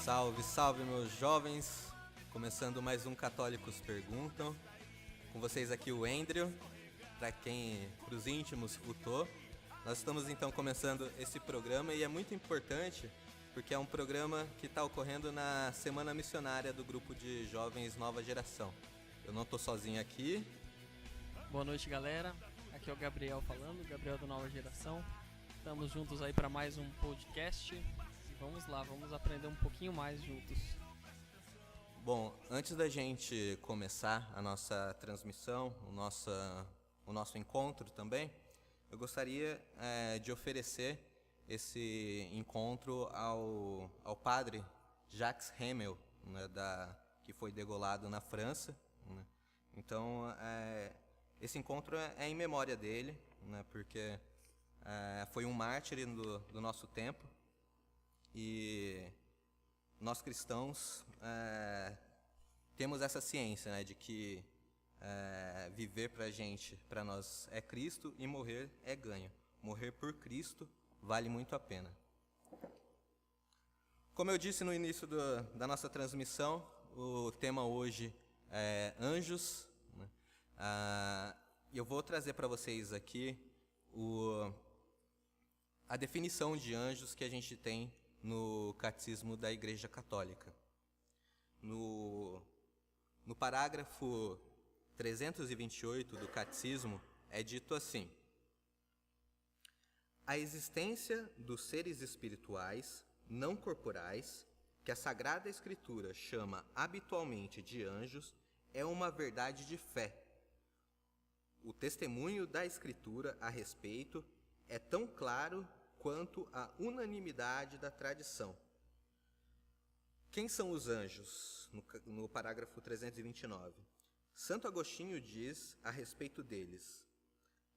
Salve, salve, meus jovens! Começando mais um Católicos Perguntam. Com vocês aqui o Andrew, para os íntimos, o Tô. Nós estamos então começando esse programa e é muito importante porque é um programa que está ocorrendo na Semana Missionária do grupo de jovens Nova Geração. Eu não estou sozinho aqui. Boa noite, galera. Aqui é o Gabriel falando, Gabriel do Nova Geração. Estamos juntos aí para mais um podcast. Vamos lá, vamos aprender um pouquinho mais juntos. Bom, antes da gente começar a nossa transmissão, o nosso encontro também, eu gostaria de oferecer esse encontro ao padre Jacques Hamel, né, que foi degolado na França. Né? Então, esse encontro é em memória dele, né, porque foi um mártir do nosso tempo. E nós cristãos temos essa ciência, né, de que viver para nós é Cristo e morrer é ganho. Morrer por Cristo vale muito a pena. Como eu disse no início da nossa transmissão, o tema hoje é anjos. Né? Eu vou trazer para vocês aqui a definição de anjos que a gente tem no Catecismo da Igreja Católica. No parágrafo 328 do Catecismo é dito assim: a existência dos seres espirituais não corporais, que a Sagrada Escritura chama habitualmente de anjos, é uma verdade de fé. O testemunho da Escritura a respeito é tão claro quanto a unanimidade da tradição. Quem são os anjos? No parágrafo 329. Santo Agostinho diz a respeito deles: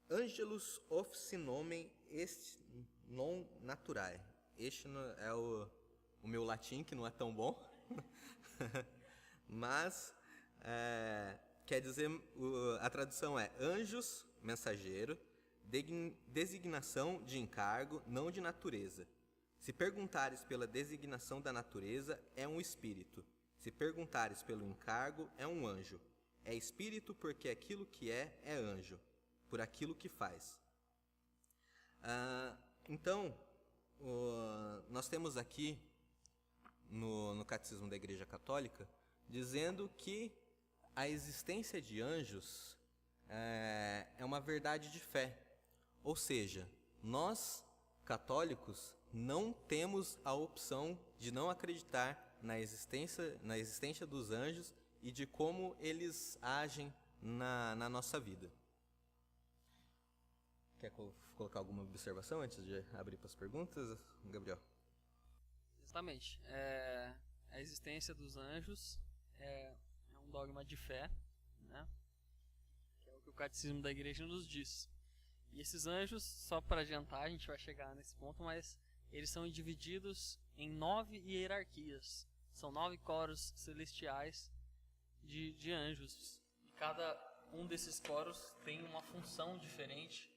Angelus offici nomen est non naturae. Este é o meu latim, que não é tão bom. Mas, quer dizer, a tradução é anjos, mensageiro, designação de encargo, não de natureza. Se perguntares pela designação da natureza, é um espírito. Se perguntares pelo encargo, é um anjo. É espírito porque aquilo que é anjo, por aquilo que faz. Então, nós temos aqui, no Catecismo da Igreja Católica, dizendo que a existência de anjos é uma verdade de fé. Ou seja, nós, católicos, não temos a opção de não acreditar na existência dos anjos e de como eles agem na nossa vida. Quer colocar alguma observação antes de abrir para as perguntas, Gabriel? Exatamente. A existência dos anjos é um dogma de fé, né? Que é o que o Catecismo da Igreja nos diz. E esses anjos, só para adiantar, a gente vai chegar nesse ponto, mas eles são divididos em 9 hierarquias. São 9 coros celestiais de anjos. E cada um desses coros tem uma função diferente.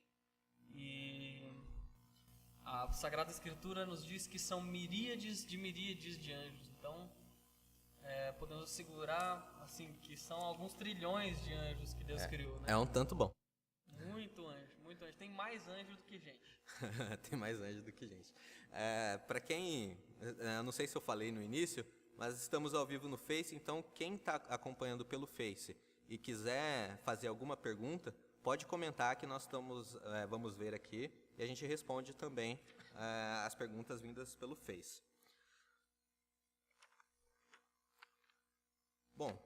E a Sagrada Escritura nos diz que são miríades de anjos. Então, podemos assegurar assim, que são alguns trilhões de anjos que Deus criou. Né? É um tanto bom. Muito anjo, muito anjo. Tem mais anjo do que gente. Tem mais anjo do que gente. Para quem... Eu não sei se eu falei no início, mas estamos ao vivo no Face, então quem está acompanhando pelo Face e quiser fazer alguma pergunta, pode comentar que nós vamos ver aqui e a gente responde também as perguntas vindas pelo Face. Bom,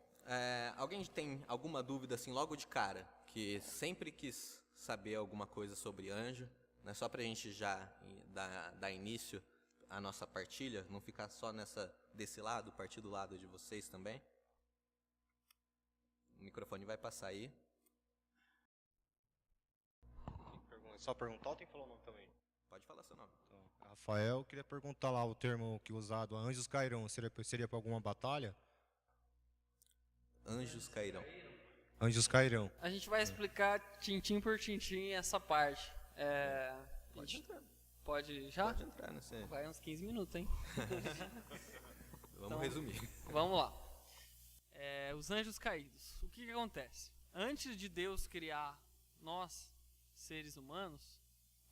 alguém tem alguma dúvida assim logo de cara, que sempre quis saber alguma coisa sobre anjo, né, só para a gente já dar início à nossa partilha, não ficar só desse lado, partir do lado de vocês também? O microfone vai passar aí. Só perguntar ou tem que falar o nome também? Pode falar seu nome. Então, Rafael, queria perguntar lá o termo que usado, anjos cairão, seria para alguma batalha? Anjos cairão. Anjos cairão. A gente vai explicar tintim por tintim essa parte. Pode entrar. Pode já? Pode entrar nesse. Vai uns 15 minutos, hein? Vamos Então, resumir. Vamos lá. Os anjos caídos. O que acontece? Antes de Deus criar nós, seres humanos...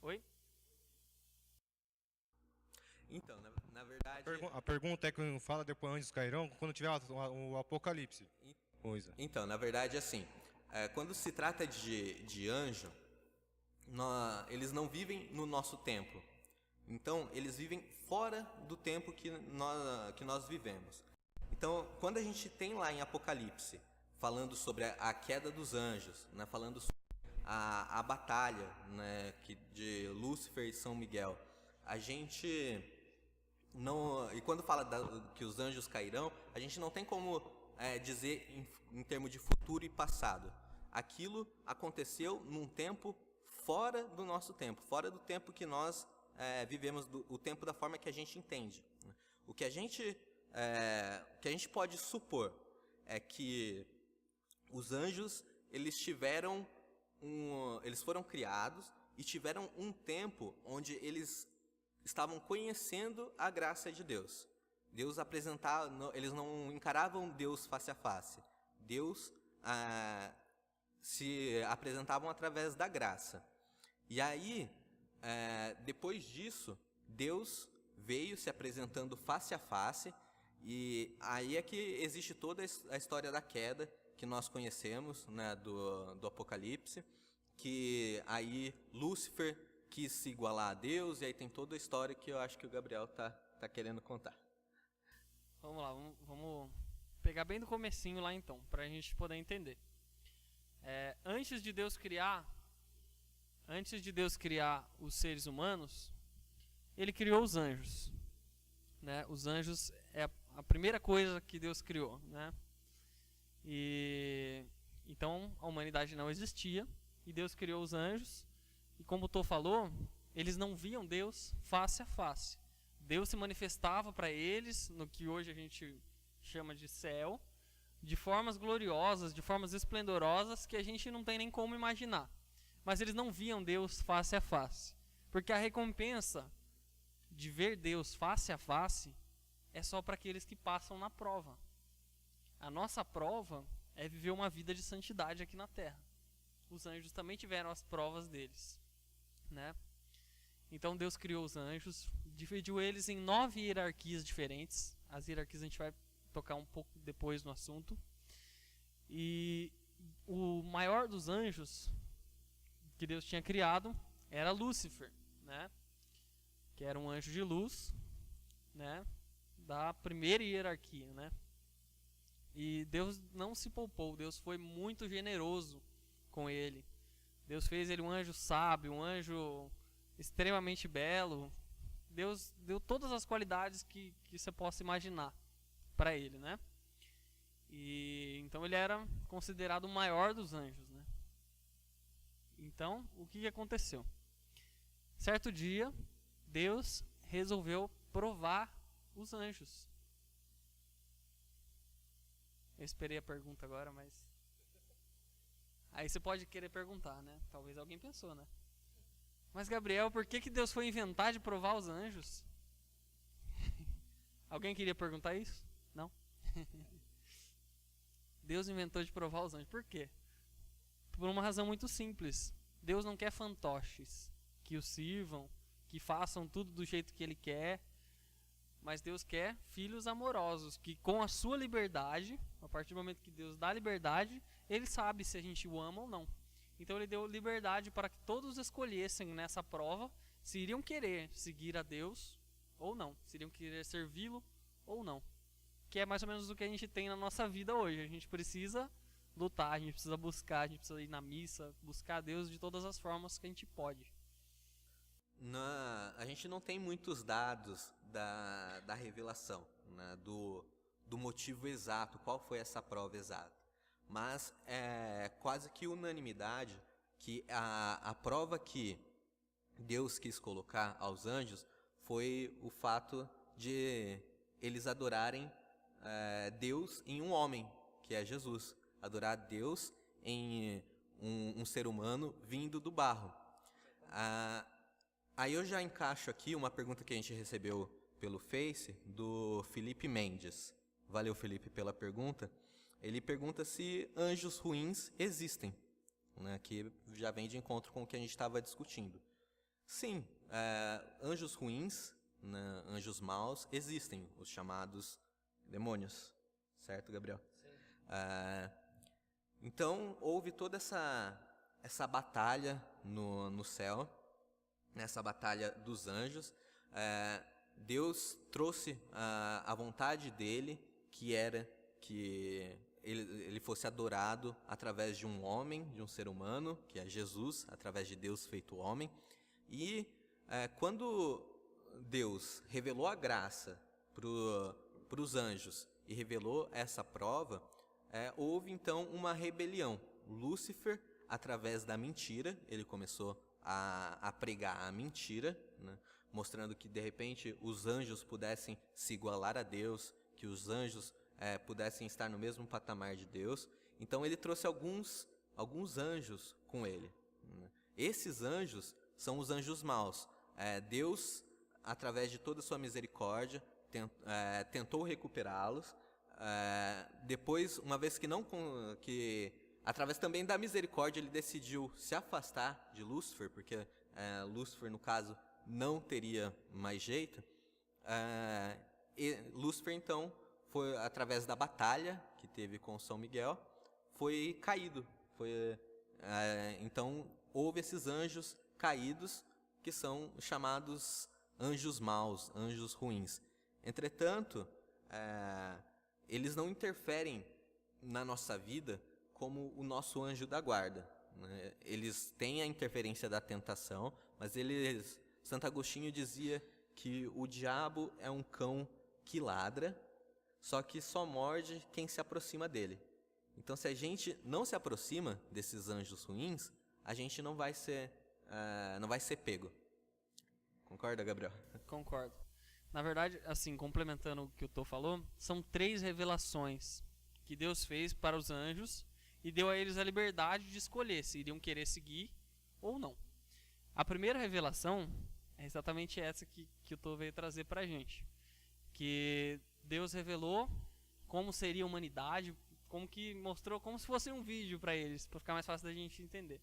Oi? Então, na verdade... A pergunta é que fala depois anjos cairão, quando tiver o Apocalipse. Coisa. Então, na verdade, assim, quando se trata de anjo, eles não vivem no nosso tempo. Então, eles vivem fora do tempo que nós vivemos. Então, quando a gente tem lá em Apocalipse, falando sobre a queda dos anjos, né, falando sobre a batalha, né, de Lúcifer e São Miguel, a gente não... E quando fala que os anjos cairão, a gente não tem como dizer em termos de futuro e passado. Aquilo aconteceu num tempo fora do nosso tempo, fora do tempo que nós vivemos, o tempo da forma que a gente entende. O que a gente pode supor é que os anjos, eles foram criados e tiveram um tempo onde eles estavam conhecendo a graça de Deus. Deus apresentava, eles não encaravam Deus face a face. Deus se apresentavam através da graça. E aí, depois disso, Deus veio se apresentando face a face, e aí é que existe toda a história da queda que nós conhecemos, né, do Apocalipse, que aí Lúcifer quis se igualar a Deus, e aí tem toda a história que eu acho que o Gabriel tá querendo contar. Vamos lá, vamos pegar bem do comecinho lá então, para a gente poder entender. Antes de Deus criar os seres humanos, Ele criou os anjos, né? Os anjos é a primeira coisa que Deus criou, né? E então a humanidade não existia e Deus criou os anjos. E como o Tô falou, eles não viam Deus face a face. Deus se manifestava para eles no que hoje a gente chama de céu, de formas gloriosas, de formas esplendorosas que a gente não tem nem como imaginar. Mas eles não viam Deus face a face, porque a recompensa de ver Deus face a face é só para aqueles que passam na prova. A nossa prova é viver uma vida de santidade aqui na terra. Os anjos também tiveram as provas deles, né? Então Deus criou os anjos, dividiu eles em 9 hierarquias diferentes. As hierarquias a gente vai tocar um pouco depois no assunto. E o maior dos anjos que Deus tinha criado era Lúcifer, né? Que era um anjo de luz, né? Da primeira hierarquia, né? E Deus não se poupou, Deus foi muito generoso com ele. Deus fez ele um anjo sábio, um anjo extremamente belo. Deus deu todas as qualidades que você possa imaginar para ele, né? E então ele era considerado o maior dos anjos, né? Então, o que aconteceu? Certo dia, Deus resolveu provar os anjos. Eu esperei a pergunta agora, mas... Aí você pode querer perguntar, né? Talvez alguém pensou, né? Mas, Gabriel, por que Deus foi inventar de provar os anjos? Alguém queria perguntar isso? Não? Deus inventou de provar os anjos. Por quê? Por uma razão muito simples. Deus não quer fantoches que o sirvam, que façam tudo do jeito que Ele quer. Mas Deus quer filhos amorosos, que com a sua liberdade, a partir do momento que Deus dá liberdade, Ele sabe se a gente o ama ou não. Então Ele deu liberdade para que todos escolhessem nessa prova se iriam querer seguir a Deus ou não, se iriam querer servi-lo ou não. Que é mais ou menos o que a gente tem na nossa vida hoje. A gente precisa lutar, a gente precisa buscar, a gente precisa ir na missa, buscar a Deus de todas as formas que a gente pode. A gente não tem muitos dados da revelação, né, do motivo exato, qual foi essa prova exata. Mas é quase que unanimidade que a prova que Deus quis colocar aos anjos foi o fato de eles adorarem Deus em um homem, que é Jesus. Adorar Deus em um ser humano vindo do barro. Aí eu já encaixo aqui uma pergunta que a gente recebeu pelo Face, do Felipe Mendes. Valeu, Felipe, pela pergunta. Ele pergunta se anjos ruins existem, né, que já vem de encontro com o que a gente estava discutindo. Sim, anjos ruins, né, anjos maus, existem, os chamados demônios. Certo, Gabriel? Sim. Então, houve toda essa batalha no céu, nessa batalha dos anjos. Deus trouxe a vontade dele, que era que ele fosse adorado através de um homem, de um ser humano, que é Jesus, através de Deus feito homem. E quando Deus revelou a graça para os anjos e revelou essa prova, houve então uma rebelião. Lúcifer, através da mentira, ele começou a pregar a mentira, né, mostrando que de repente os anjos pudessem se igualar a Deus, que os anjos pudessem estar no mesmo patamar de Deus. Então ele trouxe alguns anjos com ele. Esses anjos são os anjos maus. Deus, através de toda a sua misericórdia, tentou recuperá-los. Depois, uma vez que através também da misericórdia, ele decidiu se afastar de Lúcifer, porque Lúcifer, no caso, não teria mais jeito. E Lúcifer, então, foi através da batalha que teve com São Miguel, foi caído. Então, houve esses anjos caídos, que são chamados anjos maus, anjos ruins. Entretanto, eles não interferem na nossa vida como o nosso anjo da guarda, né? Eles têm a interferência da tentação, mas Santo Agostinho dizia que o diabo é um cão que ladra, só que só morde quem se aproxima dele. Então, se a gente não se aproxima desses anjos ruins, a gente não vai ser pego. Concorda, Gabriel? Concordo. Na verdade, assim, complementando o que o Tô falou, são 3 revelações que Deus fez para os anjos e deu a eles a liberdade de escolher se iriam querer seguir ou não. A primeira revelação é exatamente essa que o Tô veio trazer para a gente. Que Deus revelou como seria a humanidade, como que mostrou como se fosse um vídeo para eles, para ficar mais fácil da gente entender,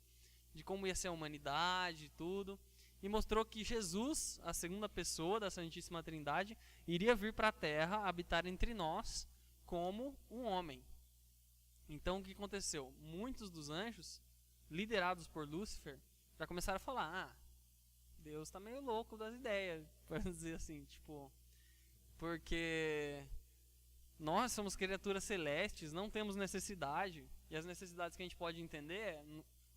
de como ia ser a humanidade e tudo, e mostrou que Jesus, a segunda pessoa da Santíssima Trindade, iria vir para a Terra, habitar entre nós como um homem. Então o que aconteceu? Muitos dos anjos, liderados por Lúcifer, já começaram a falar: Deus está meio louco das ideias, para dizer assim, tipo, porque nós somos criaturas celestes, não temos necessidade, e as necessidades que a gente pode entender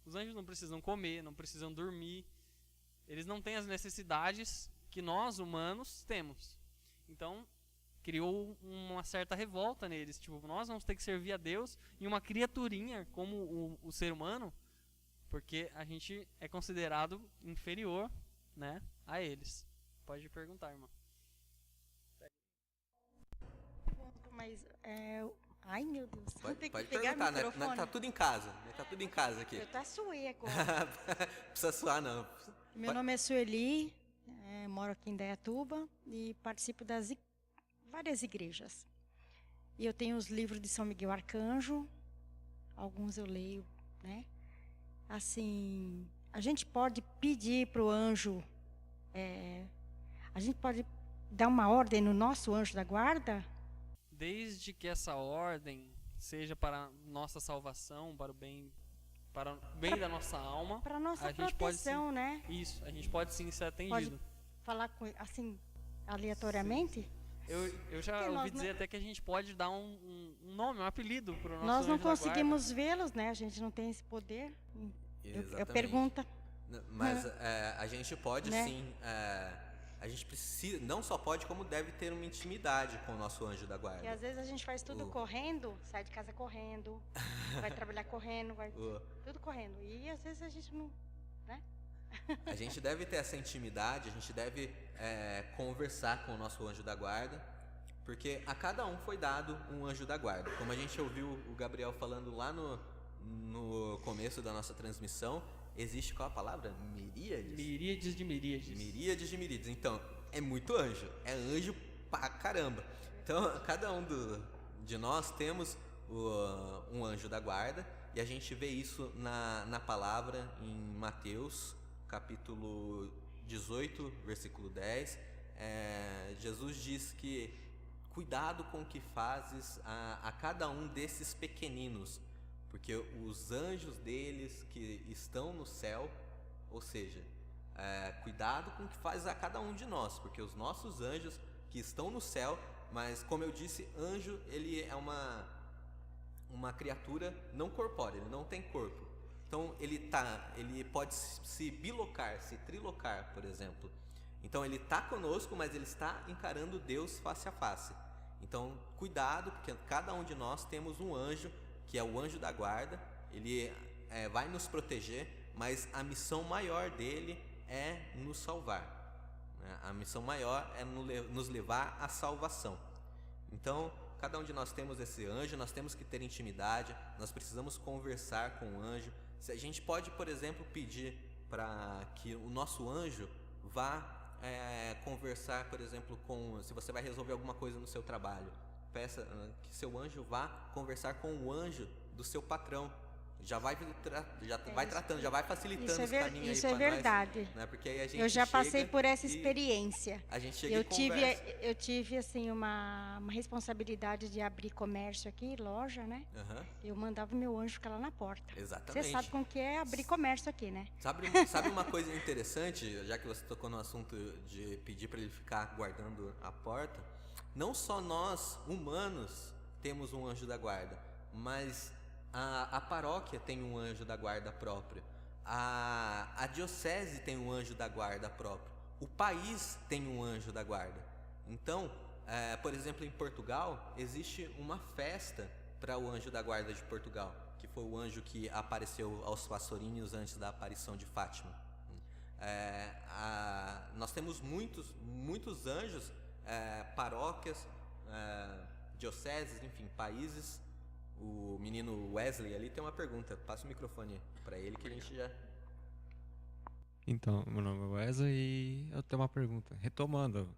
os anjos não precisam comer, não precisam dormir, eles não têm as necessidades que nós, humanos, temos. Então, criou uma certa revolta neles, tipo, nós vamos ter que servir a Deus e uma criaturinha como o ser humano, porque a gente é considerado inferior, né, a eles. Pode perguntar, irmão. Mas, ai meu Deus, Pode pegar perguntar, o né? microfone. Tá tudo em casa, né? Tá tudo em casa aqui. Eu até suei agora. Precisa suar, não. Meu nome é Sueli, moro aqui em Indaiatuba e participo das várias igrejas. E eu tenho os livros de São Miguel Arcanjo, alguns eu leio, né? Assim, a gente pode pedir para o anjo, a gente pode dar uma ordem no nosso anjo da guarda? Desde que essa ordem seja para nossa salvação, para o bem da nossa alma, Para nossa a gente proteção, pode, né? Isso, a gente pode sim ser atendido. Pode falar assim, aleatoriamente? Eu já Porque ouvi dizer até que a gente pode dar um nome, um apelido para o nosso Nós não anjo da guarda. conseguimos vê-los, né? A gente não tem esse poder. Eu Exatamente. pergunto. Mas a gente pode Né? sim, a gente precisa, não só pode, como deve ter uma intimidade com o nosso anjo da guarda. E às vezes a gente faz tudo correndo, sai de casa correndo, vai trabalhar correndo, vai tudo correndo. E às vezes a gente não, né? A gente deve ter essa intimidade, a gente deve conversar com o nosso anjo da guarda, porque a cada um foi dado um anjo da guarda. Como a gente ouviu o Gabriel falando lá no começo da nossa transmissão, existe qual a palavra? Miríades? Miríades de miríades. Miríades de miríades. Então, é muito anjo. É anjo pra caramba. Então, cada um de nós temos um anjo da guarda. E a gente vê isso na palavra em Mateus, capítulo 18, versículo 10. Jesus diz que cuidado com o que fazes a cada um desses pequeninos, porque os anjos deles que estão no céu, ou seja, cuidado com o que fazes a cada um de nós, porque os nossos anjos que estão no céu, mas como eu disse, anjo ele é uma criatura não corpórea, ele não tem corpo. Então ele pode se bilocar, se trilocar, por exemplo. Então ele está conosco, mas ele está encarando Deus face a face. Então cuidado, porque cada um de nós temos um anjo, que é o anjo da guarda. Ele vai nos proteger, mas a missão maior dele é nos salvar, né? A missão maior é nos levar à salvação. Então cada um de nós temos esse anjo, nós temos que ter intimidade, nós precisamos conversar com o anjo. Se a gente pode, por exemplo, pedir para que o nosso anjo vá conversar, por exemplo, se você vai resolver alguma coisa no seu trabalho, peça que seu anjo vá conversar com o anjo do seu patrão. Já vai tratando, já vai facilitando os caminhos aí isso é para verdade. nós, né? Porque aí a gente eu já passei por essa experiência. A gente chega eu tive assim uma responsabilidade de abrir comércio aqui, loja, né? Uhum. Eu mandava o meu anjo ficar lá na porta. Exatamente. Você sabe como que é abrir comércio aqui, né? Sabe uma coisa interessante, já que você tocou no assunto de pedir para ele ficar guardando a porta? Não só nós, humanos, temos um anjo da guarda, mas a paróquia tem um anjo da guarda próprio, a diocese tem um anjo da guarda próprio, o país tem um anjo da guarda. Então, por exemplo, em Portugal, existe uma festa para o anjo da guarda de Portugal, que foi o anjo que apareceu aos pastorinhos antes da aparição de Fátima. Nós temos muitos anjos, paróquias, dioceses, enfim, países. O menino Wesley ali tem uma pergunta. Passa o microfone para ele que a gente já... Então, meu nome é Wesley e eu tenho uma pergunta. Retomando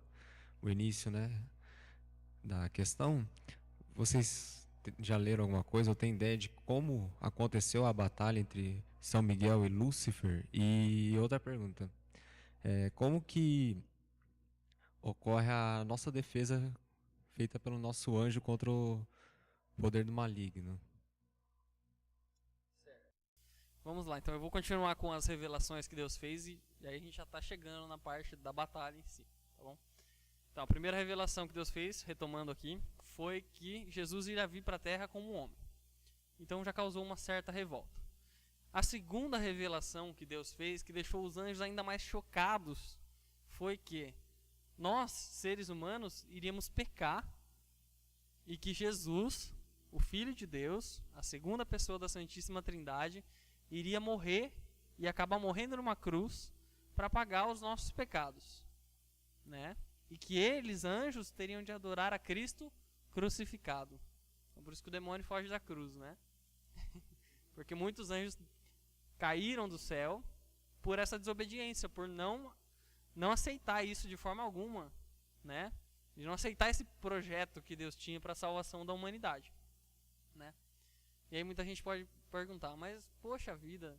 o início, né, da questão, vocês já leram alguma coisa ou têm ideia de como aconteceu a batalha entre São Miguel e Lúcifer? E outra pergunta, como que ocorre a nossa defesa feita pelo nosso anjo contra o poder do maligno? Vamos lá, então eu vou continuar com as revelações que Deus fez e aí a gente já está chegando na parte da batalha em si, tá bom? Então a primeira revelação que Deus fez, retomando aqui, foi que Jesus iria vir para a terra como homem. Então já causou uma certa revolta. A segunda revelação que Deus fez, que deixou os anjos ainda mais chocados, foi que nós, seres humanos, iríamos pecar e que Jesus, o Filho de Deus, a segunda pessoa da Santíssima Trindade, iria morrer e acabar morrendo numa cruz para pagar os nossos pecados, né? E que eles, anjos, teriam de adorar a Cristo crucificado. Então, por isso que o demônio foge da cruz, né? Porque muitos anjos caíram do céu por essa desobediência, por não aceitar isso de forma alguma, né? De não aceitar esse projeto que Deus tinha para a salvação da humanidade, né? E aí muita gente pode perguntar, mas poxa vida,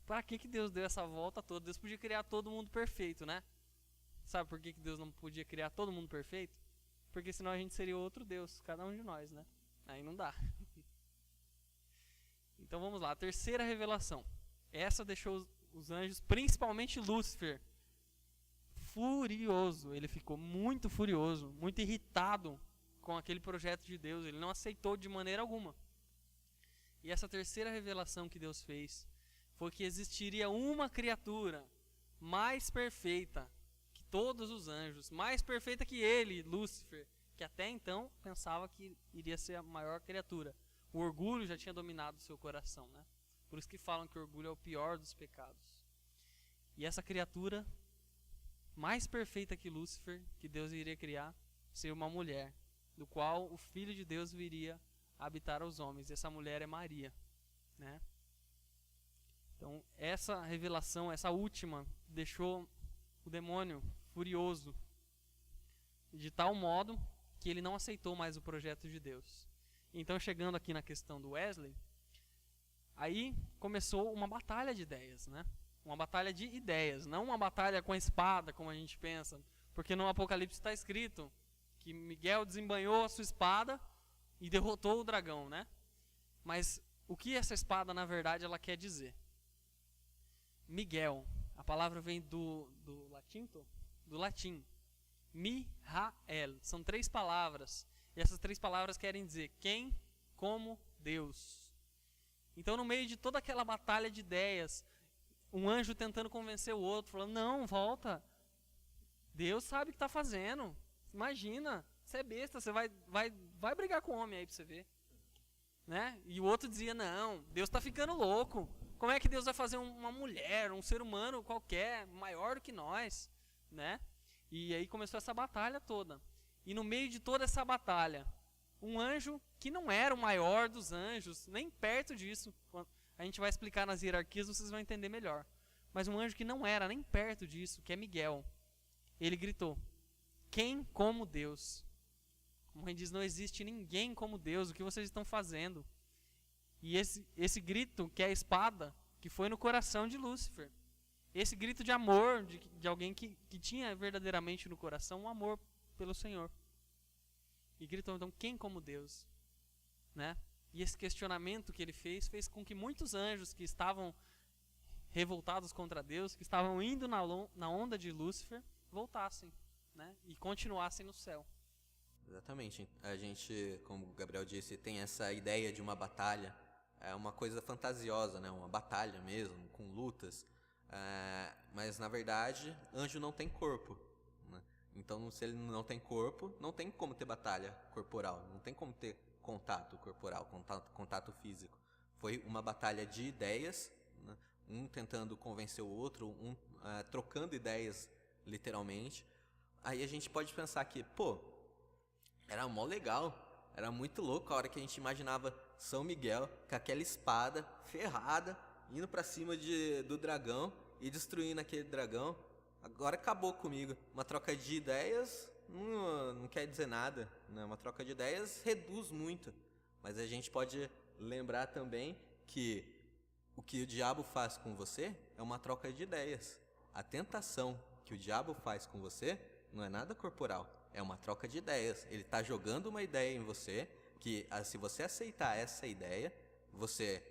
para que Deus deu essa volta toda? Deus podia criar todo mundo perfeito, né? Sabe por que Deus não podia criar todo mundo perfeito? Porque senão a gente seria outro Deus, cada um de nós, né? Aí não dá. Então vamos lá, a terceira revelação. Essa deixou os anjos, principalmente Lúcifer, furioso. Ele ficou muito furioso, muito irritado com aquele projeto de Deus. Ele não aceitou de maneira alguma. E essa terceira revelação que Deus fez foi que existiria uma criatura mais perfeita que todos os anjos, mais perfeita que ele, Lúcifer, que até então pensava que iria ser a maior criatura. O orgulho já tinha dominado o seu coração, né? Por isso que falam que o orgulho é o pior dos pecados. E essa criatura mais perfeita que Lúcifer, que Deus iria criar, seria uma mulher, do qual o Filho de Deus viria habitar aos homens. E essa mulher é Maria, né? Então, essa revelação, essa última, deixou o demônio furioso, de tal modo que ele não aceitou mais o projeto de Deus. Então, chegando aqui na questão do Wesley, aí começou uma batalha de ideias, né? Uma batalha de ideias, não uma batalha com a espada, como a gente pensa. Porque no Apocalipse está escrito que Miguel desembanhou a sua espada e derrotou o dragão, né? Mas o que essa espada, na verdade, ela quer dizer? Miguel, a palavra vem do latim. Mi-ha-el. São 3 palavras. E essas 3 palavras querem dizer quem como Deus. Então, no meio de toda aquela batalha de ideias, um anjo tentando convencer o outro, falando, não, volta. Deus sabe o que está fazendo. Imagina, você é besta, você vai brigar com o homem aí para você ver. Né? E o outro dizia, não, Deus está ficando louco. Como é que Deus vai fazer uma mulher, um ser humano qualquer, maior do que nós? Né? E aí começou essa batalha toda. E no meio de toda essa batalha, um anjo que não era o maior dos anjos, nem perto disso, a gente vai explicar nas hierarquias, vocês vão entender melhor. Mas um anjo que não era nem perto disso, que é Miguel, ele gritou, quem como Deus? Como ele diz, não existe ninguém como Deus, o que vocês estão fazendo? E esse grito, que é a espada, que foi no coração de Lúcifer. Esse grito de amor, de alguém que tinha verdadeiramente no coração um amor pelo Senhor. E gritou, então, quem como Deus? Né? E esse questionamento que ele fez com que muitos anjos que estavam revoltados contra Deus, que estavam indo na onda de Lúcifer, voltassem, né? E continuassem no céu. Exatamente. A gente, como o Gabriel disse, tem essa ideia de uma batalha. É uma coisa fantasiosa, né? Uma batalha mesmo, com lutas. Mas, na verdade, anjo não tem corpo. Né? Então, se ele não tem corpo, não tem como ter batalha corporal. Não tem como ter contato corporal, contato físico. Foi uma batalha de ideias, né? Um tentando convencer o outro, um trocando ideias, literalmente. Aí a gente pode pensar que, era mó legal, era muito louco a hora que a gente imaginava São Miguel com aquela espada ferrada, indo pra cima do dragão e destruindo aquele dragão. Agora acabou comigo. Uma troca de ideias não quer dizer nada, né? Uma troca de ideias reduz muito. Mas a gente pode lembrar também que o que o diabo faz com você é uma troca de ideias. A tentação que o diabo faz com você não é nada corporal, é uma troca de ideias. Ele está jogando uma ideia em você, que se você aceitar essa ideia, você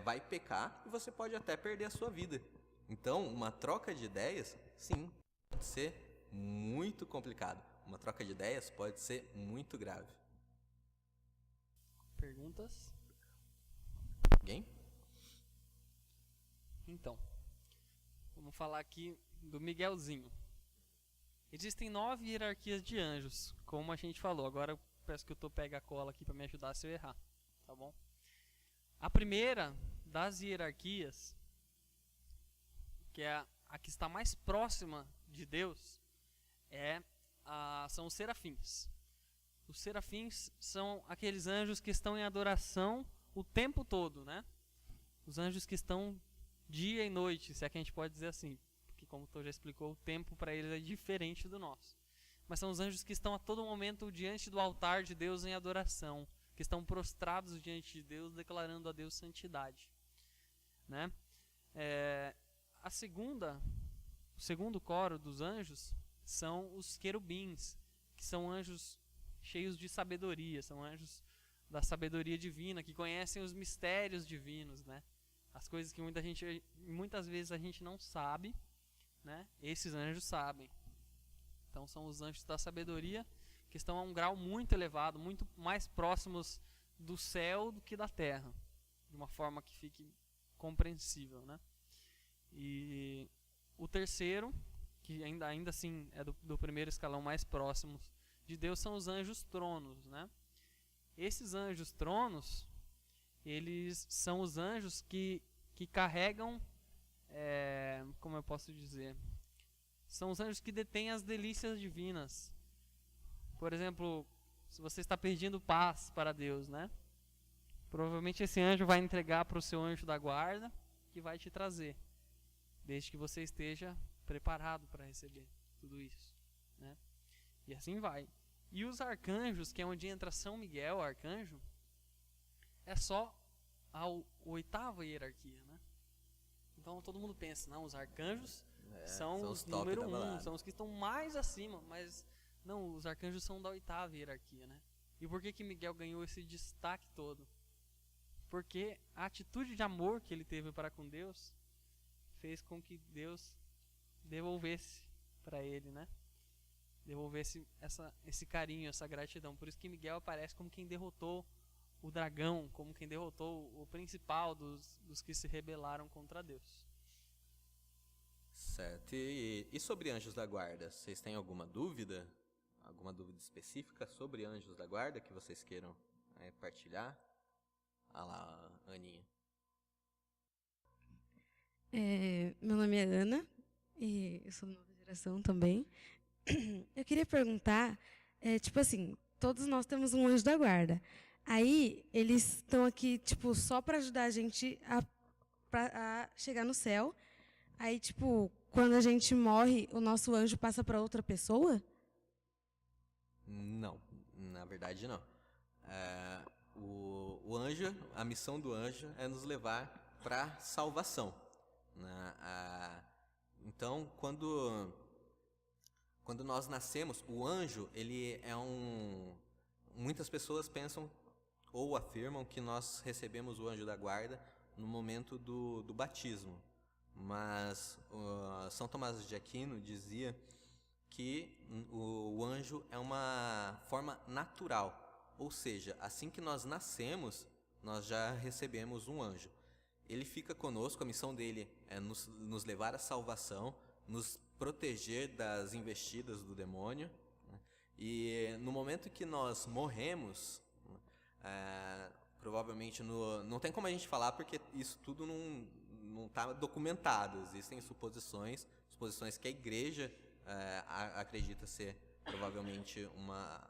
vai pecar e você pode até perder a sua vida. Então, uma troca de ideias, sim, pode ser muito complicado. Uma troca de ideias pode ser muito grave. Perguntas? Alguém? Então, vamos falar aqui do Miguelzinho. Existem 9 hierarquias de anjos, como a gente falou. Agora eu peço que o Tô pegue a cola aqui para me ajudar se eu errar, tá bom? A primeira das hierarquias, que é a que está mais próxima de Deus, são os serafins. Os serafins são aqueles anjos que estão em adoração o tempo todo, né? Os anjos que estão dia e noite, se é que a gente pode dizer assim. Que, como o Tô já explicou, o tempo para eles é diferente do nosso. Mas são os anjos que estão a todo momento diante do altar de Deus em adoração, que estão prostrados diante de Deus, declarando a Deus santidade. Né? O segundo coro dos anjos são os querubins, que são anjos cheios de sabedoria, são anjos da sabedoria divina, que conhecem os mistérios divinos, né? As coisas que muitas vezes a gente não sabe, né? Esses anjos sabem. Então são os anjos da sabedoria, que estão a um grau muito elevado, muito mais próximos do céu do que da terra, de uma forma que fique compreensível, né? E o terceiro, que ainda assim é do primeiro escalão mais próximo de Deus, são os anjos tronos, né? Esses anjos tronos, eles são os anjos que carregam, como eu posso dizer, são os anjos que detêm as delícias divinas. Por exemplo, se você está pedindo paz para Deus, né? Provavelmente esse anjo vai entregar para o seu anjo da guarda, que vai te trazer, desde que você esteja preparado para receber tudo isso, né? E assim vai. E os arcanjos, que é onde entra São Miguel, arcanjo, é só a oitava hierarquia, né? Então todo mundo pensa, não, os arcanjos são os top número da 1, balada. são os que estão mais acima, mas não, os arcanjos são da oitava hierarquia, né? E por que Miguel ganhou esse destaque todo? Porque a atitude de amor que ele teve para com Deus fez com que Deus devolvesse para ele, né? Devolvesse esse carinho, essa gratidão. Por isso que Miguel aparece como quem derrotou o dragão, como quem derrotou o principal dos que se rebelaram contra Deus. Certo. E sobre anjos da guarda, vocês têm alguma dúvida? Alguma dúvida específica sobre anjos da guarda que vocês queiram partilhar? Ah lá, Aninha. Meu nome é Ana, e eu sou da nova geração também. Eu queria perguntar, tipo assim, todos nós temos um anjo da guarda. Aí, eles estão aqui, tipo, só para ajudar a gente a chegar no céu. Aí, tipo, quando a gente morre, o nosso anjo passa para outra pessoa? Não, na verdade não. O anjo, a missão do anjo é nos levar para salvação, né? Então, quando nós nascemos, o anjo, ele é muitas pessoas pensam ou afirmam que nós recebemos o anjo da guarda no momento do batismo. Mas São Tomás de Aquino dizia que o anjo é uma forma natural. Ou seja, assim que nós nascemos, nós já recebemos um anjo. Ele fica conosco, a missão dele é nos levar à salvação, nos proteger das investidas do demônio, né? E no momento que nós morremos, provavelmente não tem como a gente falar porque isso tudo não está documentado. Existem suposições que a igreja acredita ser provavelmente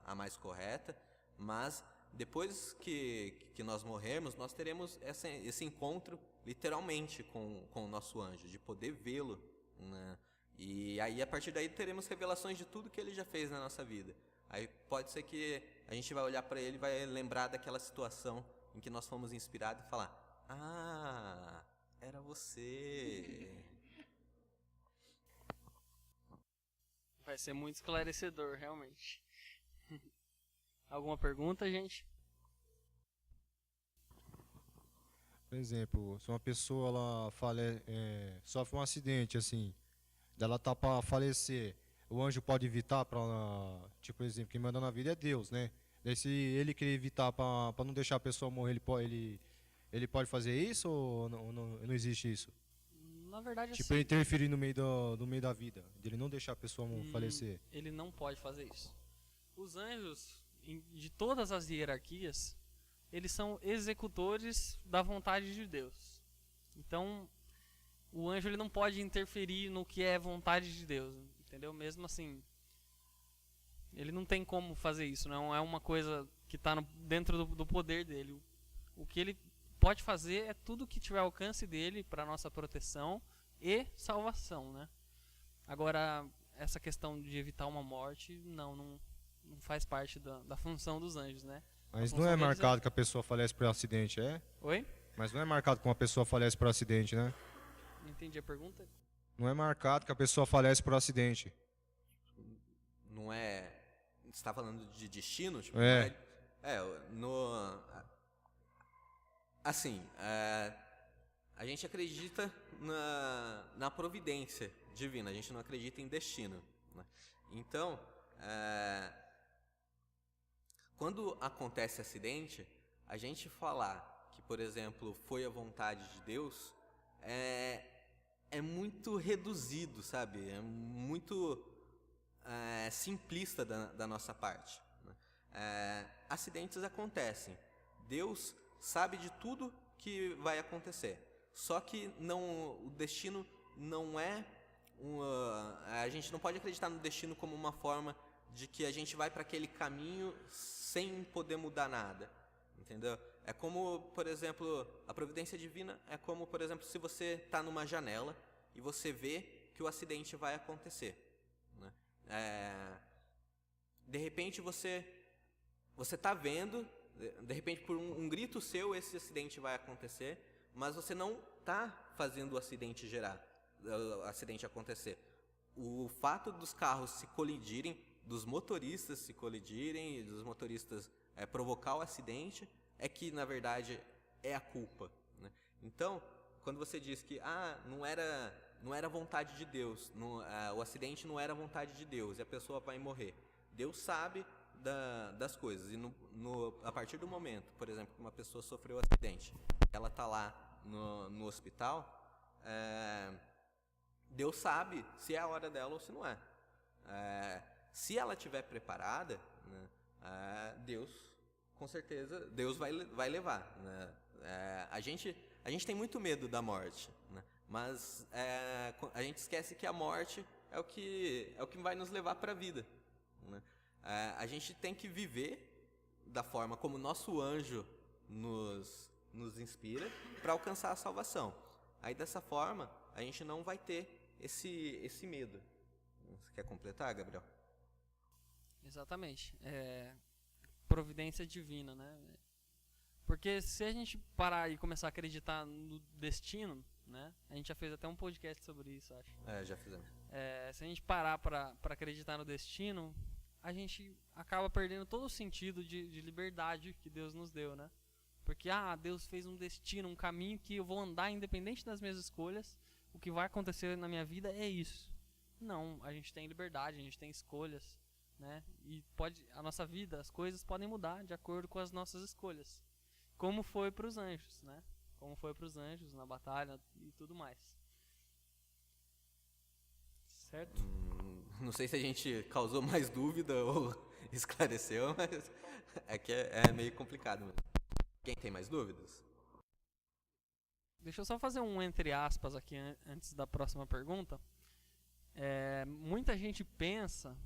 a mais correta, mas depois que nós morrermos, nós teremos esse encontro literalmente com o nosso anjo, de poder vê-lo, né? E aí a partir daí teremos revelações de tudo que ele já fez na nossa vida. Aí pode ser que a gente vai olhar para ele e vai lembrar daquela situação em que nós fomos inspirados e falar: ah, era você. Vai ser muito esclarecedor, realmente. Alguma pergunta, gente? Por exemplo, se uma pessoa ela sofre um acidente, assim, dela tá para falecer, o anjo pode evitar para, tipo, por exemplo, quem manda na vida é Deus, né? Daí se ele querer evitar para não deixar a pessoa morrer, ele pode fazer isso ou não existe isso? Na verdade, Tipo, assim, ele interferir no meio da vida, de ele não deixar a pessoa falecer. ele não pode fazer isso. Os anjos, de todas as hierarquias, eles são executores da vontade de Deus. Então, o anjo ele não pode interferir no que é vontade de Deus, entendeu? Mesmo assim, ele não tem como fazer isso, não é uma coisa que está dentro do poder dele. O que ele pode fazer é tudo que tiver alcance dele para nossa proteção e salvação, né? Agora, essa questão de evitar uma morte, não faz parte da função dos anjos, né? Mas não é marcado que a pessoa falece por acidente, é? Oi? Mas não é marcado que uma pessoa falece por acidente, né? Não entendi a pergunta. Não é marcado que a pessoa falece por acidente. Não é... Você está falando de destino? Tipo, É. Assim, a gente acredita na providência divina, a gente não acredita em destino, né? Então, quando acontece acidente, a gente falar que, por exemplo, foi a vontade de Deus, é muito reduzido, sabe? É muito simplista da nossa parte, né? Acidentes acontecem. Deus sabe de tudo que vai acontecer. Só que o destino não é a gente não pode acreditar no destino como uma forma de que a gente vai para aquele caminho sem poder mudar nada. entendeu? É como, por exemplo, a providência divina é como, por exemplo, se você está numa janela e você vê que o acidente vai acontecer, né? De repente você está vendo, de repente por um grito seu esse acidente vai acontecer, mas você não está fazendo o acidente acontecer. O fato dos carros se colidirem, dos motoristas se colidirem, dos motoristas provocar o acidente, é que na verdade é a culpa, né? Então, quando você diz que não era vontade de Deus, o acidente não era vontade de Deus e a pessoa vai morrer, Deus sabe das coisas, e a partir do momento, por exemplo, que uma pessoa sofreu um acidente, ela está lá no hospital, Deus sabe se é a hora dela ou se não é. Se ela estiver preparada, né, Deus, com certeza, Deus vai levar, né? A gente tem muito medo da morte, né? Mas a gente esquece que a morte é o que vai nos levar para a vida, né? A gente tem que viver da forma como o nosso anjo nos inspira para alcançar a salvação. Aí dessa forma a gente não vai ter esse medo. Você quer completar, Gabriel? Exatamente. Providência divina, né? Porque se a gente parar e começar a acreditar no destino, né? A gente já fez até um podcast sobre isso, acho. Já fizemos. Se a gente parar para acreditar no destino, a gente acaba perdendo todo o sentido de liberdade que Deus nos deu, né? Porque Deus fez um destino, um caminho que eu vou andar independente das minhas escolhas. O que vai acontecer na minha vida é isso. Não, a gente tem liberdade, a gente tem escolhas, né? E a nossa vida, as coisas podem mudar de acordo com as nossas escolhas. Como foi para os anjos, né? Como foi para os anjos na batalha e tudo mais. Certo? Não sei se a gente causou mais dúvida ou esclareceu, mas é meio complicado mesmo. Quem tem mais dúvidas? Deixa eu só fazer um entre aspas aqui antes da próxima pergunta. Muita gente pensa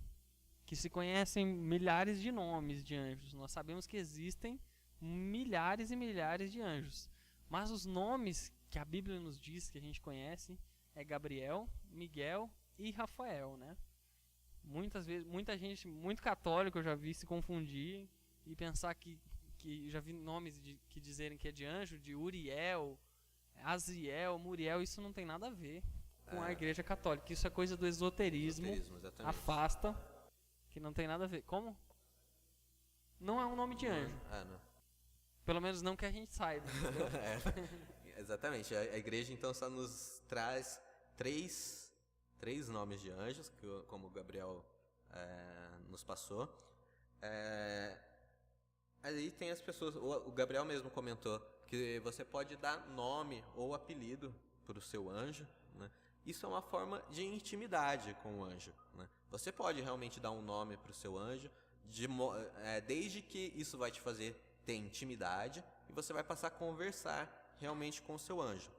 que se conhecem milhares de nomes de anjos. Nós sabemos que existem milhares e milhares de anjos. Mas os nomes que a Bíblia nos diz que a gente conhece é Gabriel, Miguel e Rafael, né? Muitas vezes, muita gente, muito católico eu já vi se confundir e pensar que já vi nomes que dizerem que é de anjo, de Uriel, Aziel, Muriel, isso não tem nada a ver com a Igreja Católica. Isso é coisa do esoterismo, afasta, que não tem nada a ver. Como? Não é um nome de anjo. Não. Pelo menos não que a gente saiba. Exatamente. A igreja então só nos traz três nomes de anjos, como o Gabriel nos passou. Aí tem as pessoas, o Gabriel mesmo comentou que você pode dar nome ou apelido para o seu anjo, né? Isso é uma forma de intimidade com o anjo, né? Você pode realmente dar um nome para o seu anjo, desde que isso vai te fazer ter intimidade e você vai passar a conversar realmente com o seu anjo.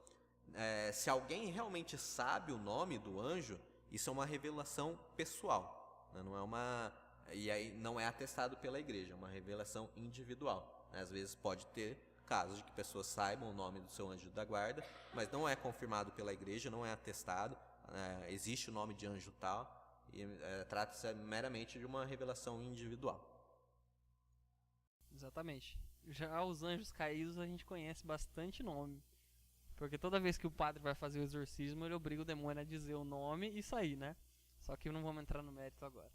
Se alguém realmente sabe o nome do anjo, isso é uma revelação pessoal, né? E aí não é atestado pela igreja, é uma revelação individual, né? Às vezes pode ter casos de que pessoas saibam o nome do seu anjo da guarda, mas não é confirmado pela igreja, não é atestado, existe o nome de anjo tal, e trata-se meramente de uma revelação individual. Exatamente. Já os anjos caídos a gente conhece bastante nome, porque toda vez que o padre vai fazer o exorcismo, ele obriga o demônio a dizer o nome e sair, né? Só que não vamos entrar no mérito agora.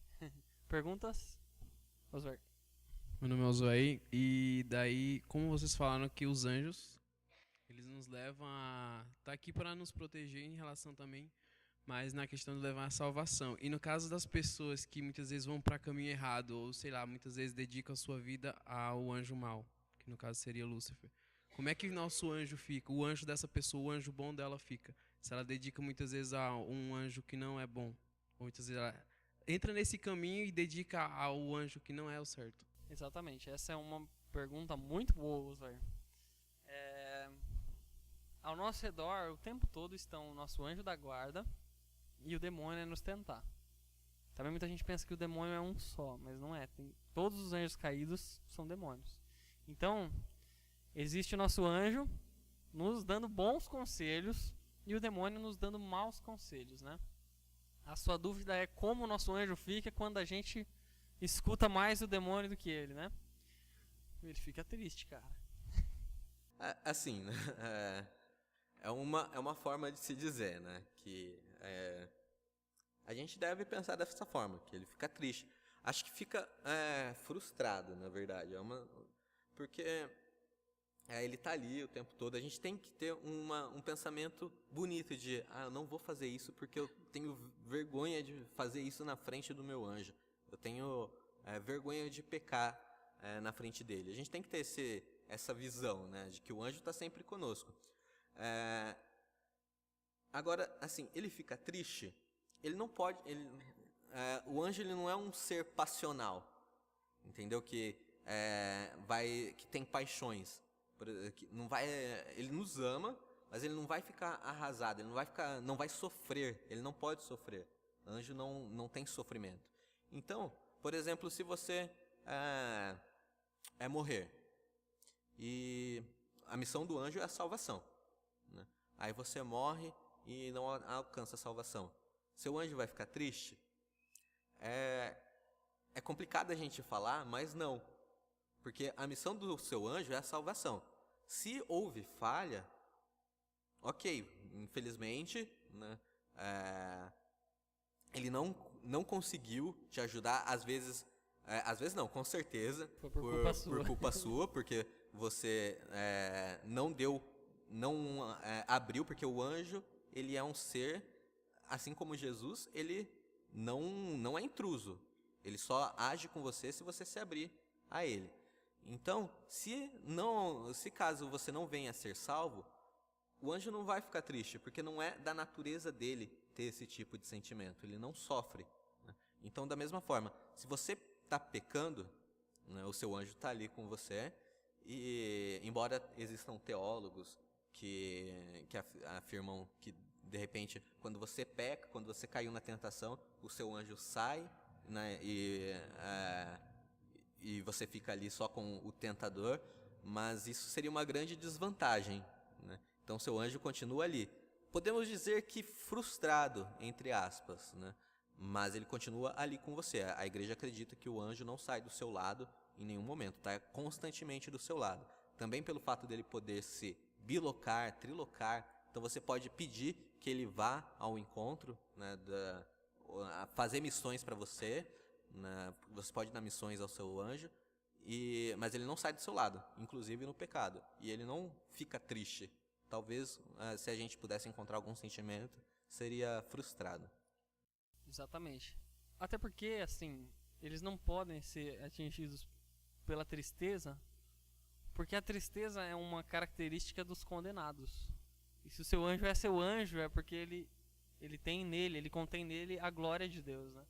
Perguntas? Oswald. Meu nome é Oswald, e daí, como vocês falaram que os anjos, eles nos levam a estar aqui para nos proteger em relação também, mas na questão de levar a salvação. E no caso das pessoas que muitas vezes vão para caminho errado, ou sei lá, muitas vezes dedicam a sua vida ao anjo mau, que no caso seria Lúcifer. Como é que nosso anjo fica? O anjo dessa pessoa, o anjo bom dela fica? Se ela dedica muitas vezes a um anjo que não é bom, ou muitas vezes ela entra nesse caminho e dedica ao anjo que não é o certo. Exatamente, essa é uma pergunta muito boa, Oswald. Ao nosso redor, o tempo todo, estão o nosso anjo da guarda e o demônio a nos tentar. Também muita gente pensa que o demônio é um só, mas não é. Todos os anjos caídos são demônios. Então, existe o nosso anjo nos dando bons conselhos e o demônio nos dando maus conselhos, né? A sua dúvida é como o nosso anjo fica quando a gente escuta mais o demônio do que ele, né? Ele fica triste, cara. Assim, né? É uma forma de se dizer, né? Que a gente deve pensar dessa forma, que ele fica triste. Acho que fica frustrado, na verdade. Porque ele está ali o tempo todo. A gente tem que ter um pensamento bonito de eu não vou fazer isso porque eu tenho vergonha de fazer isso na frente do meu anjo. Eu tenho vergonha de pecar na frente dele. A gente tem que ter essa visão, né, de que o anjo está sempre conosco. Agora, assim, ele fica triste. Ele não pode. O anjo ele não é um ser passional, entendeu? Que tem paixões. Ele nos ama, mas ele não vai ficar arrasado. Ele não vai sofrer. Ele não pode sofrer. O anjo não tem sofrimento. Então, por exemplo, se você morrer e a missão do anjo é a salvação, né? Aí você morre e não alcança a salvação. Seu anjo vai ficar triste? É complicado a gente falar, mas não. Porque a missão do seu anjo é a salvação. Se houve falha, ok, infelizmente, né, ele não conseguiu te ajudar, às vezes não, com certeza, Foi por culpa sua, porque você não abriu, porque o anjo, ele é um ser, assim como Jesus, ele não é intruso. Ele só age com você se você se abrir a ele. Então, se caso você não venha a ser salvo, o anjo não vai ficar triste, porque não é da natureza dele ter esse tipo de sentimento. Ele não sofre, né? Então, da mesma forma, se você está pecando, né, o seu anjo está ali com você, e embora existam teólogos que afirmam que, de repente, quando você peca, quando você caiu na tentação, o seu anjo sai, né, e você fica ali só com o tentador, mas isso seria uma grande desvantagem, né? Então seu anjo continua ali. Podemos dizer que frustrado, entre aspas, né? Mas ele continua ali com você. A igreja acredita que o anjo não sai do seu lado em nenhum momento, está constantemente do seu lado. Também pelo fato dele poder se bilocar, trilocar, então você pode pedir que ele vá ao encontro, né, fazer missões para você, né, você pode dar missões ao seu anjo, mas ele não sai do seu lado, inclusive no pecado, e ele não fica triste. Talvez, se a gente pudesse encontrar algum sentimento, seria frustrado. Exatamente. Até porque, assim, eles não podem ser atingidos pela tristeza, porque a tristeza é uma característica dos condenados. E se o seu anjo é seu anjo, é porque ele contém nele a glória de Deus, né?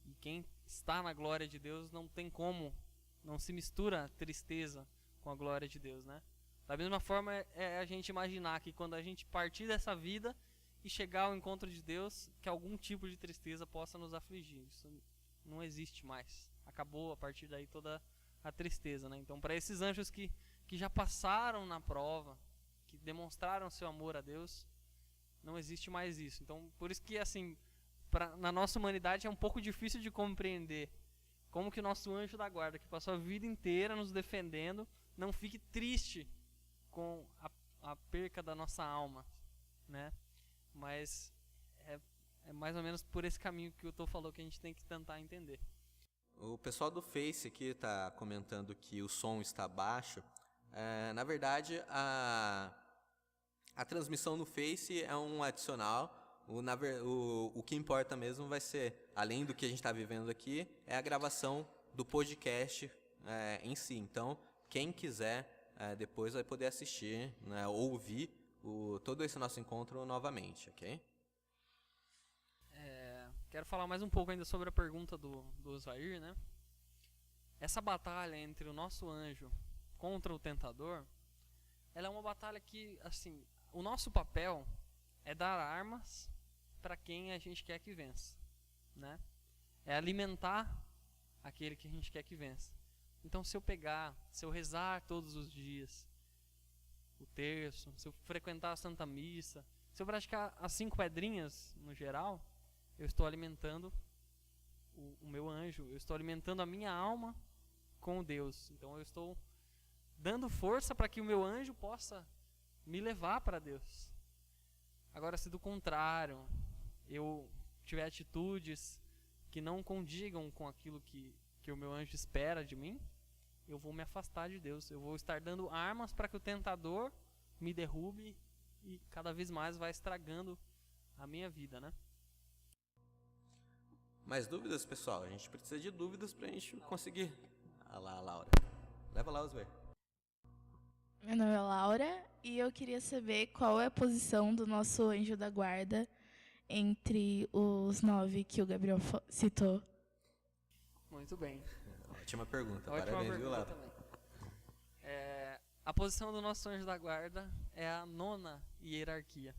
E quem está na glória de Deus não tem como, não se mistura a tristeza com a glória de Deus, né? Da mesma forma é a gente imaginar que quando a gente partir dessa vida e chegar ao encontro de Deus, que algum tipo de tristeza possa nos afligir. Isso não existe mais. Acabou a partir daí toda a tristeza, né? Então, para esses anjos que já passaram na prova, que demonstraram seu amor a Deus, não existe mais isso. Então, por isso que, assim, na nossa humanidade é um pouco difícil de compreender como que o nosso anjo da guarda, que passou a vida inteira nos defendendo, não fique triste com a perca da nossa alma, né? Mas é mais ou menos por esse caminho que o Tô falou que a gente tem que tentar entender. O pessoal do Face aqui está comentando que o som está baixo. Na verdade, a transmissão no Face é um adicional. O que importa mesmo vai ser, além do que a gente está vivendo aqui, é a gravação do podcast em si. Então, quem quiser depois vai poder assistir, né, ouvir todo esse nosso encontro novamente, ok? Quero falar mais um pouco ainda sobre a pergunta do Osvair, né? Essa batalha entre o nosso anjo contra o tentador, ela é uma batalha que, assim, o nosso papel é dar armas para quem a gente quer que vença, né? É alimentar aquele que a gente quer que vença. Então, se eu rezar todos os dias o terço, se eu frequentar a Santa Missa, se eu praticar as 5 pedrinhas no geral, eu estou alimentando o meu anjo, eu estou alimentando a minha alma com Deus. Então eu estou dando força para que o meu anjo possa me levar para Deus. Agora, se do contrário, eu tiver atitudes que não condigam com aquilo que o meu anjo espera de mim, eu vou me afastar de Deus. Eu vou estar dando armas para que o tentador me derrube e cada vez mais vai estragando a minha vida, né? Mais dúvidas, pessoal? A gente precisa de dúvidas pra gente conseguir. Ah lá, Laura. Leva lá, Osver. Meu nome é Laura e eu queria saber qual é a posição do nosso anjo da guarda entre os 9 que o Gabriel citou. Muito bem. Ótima pergunta. Ótima Parabéns, viu, pergunta Laura? também. A posição do nosso anjo da guarda é a 9ª hierarquia.